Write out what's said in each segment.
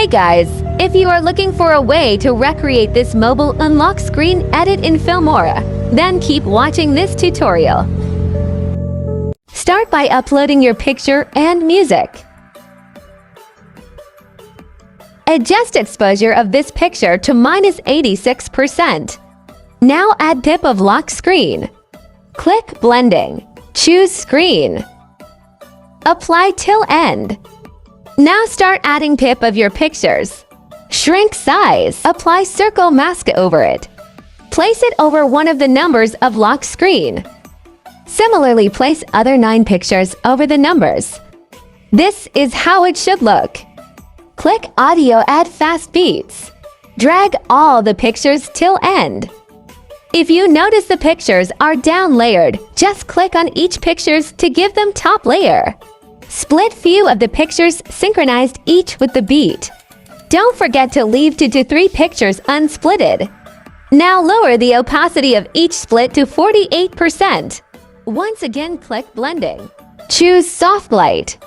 Hey guys, if you are looking for a way to recreate this mobile unlock screen edit in Filmora, then keep watching this tutorial. Start by uploading your picture and music. Adjust exposure of this picture to -86%. Now add tip of lock screen. Click blending. Choose screen. Apply till end. Now start adding pip of your pictures. Shrink size. Apply circle mask over it. Place it over one of the numbers of lock screen. Similarly, place other 9 pictures over the numbers. This is how it should look. Click audio, add fast beats. Drag all the pictures till end. If you notice the pictures are down layered, just click on each pictures to give them top layer. Split view of the pictures synchronized each with the beat. Don't forget to leave 2 to 3 pictures unsplitted. Now lower the opacity of each split to 48%. Once again, click blending. Choose soft light.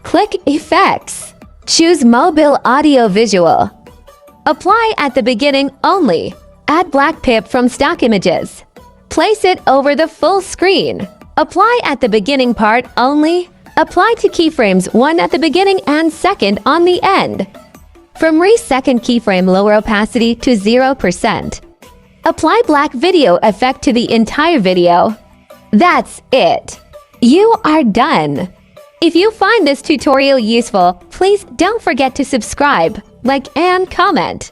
Click effects. Choose mobile audio visual. Apply at the beginning only. Add black pip from stock images. Place it over the full screen. Apply at the beginning part only. Apply to keyframes 1 at the beginning and 2nd on the end. From second keyframe, lower opacity to 0%. Apply black video effect to the entire video. That's it. You are done. If you find this tutorial useful, please don't forget to subscribe, like, and comment.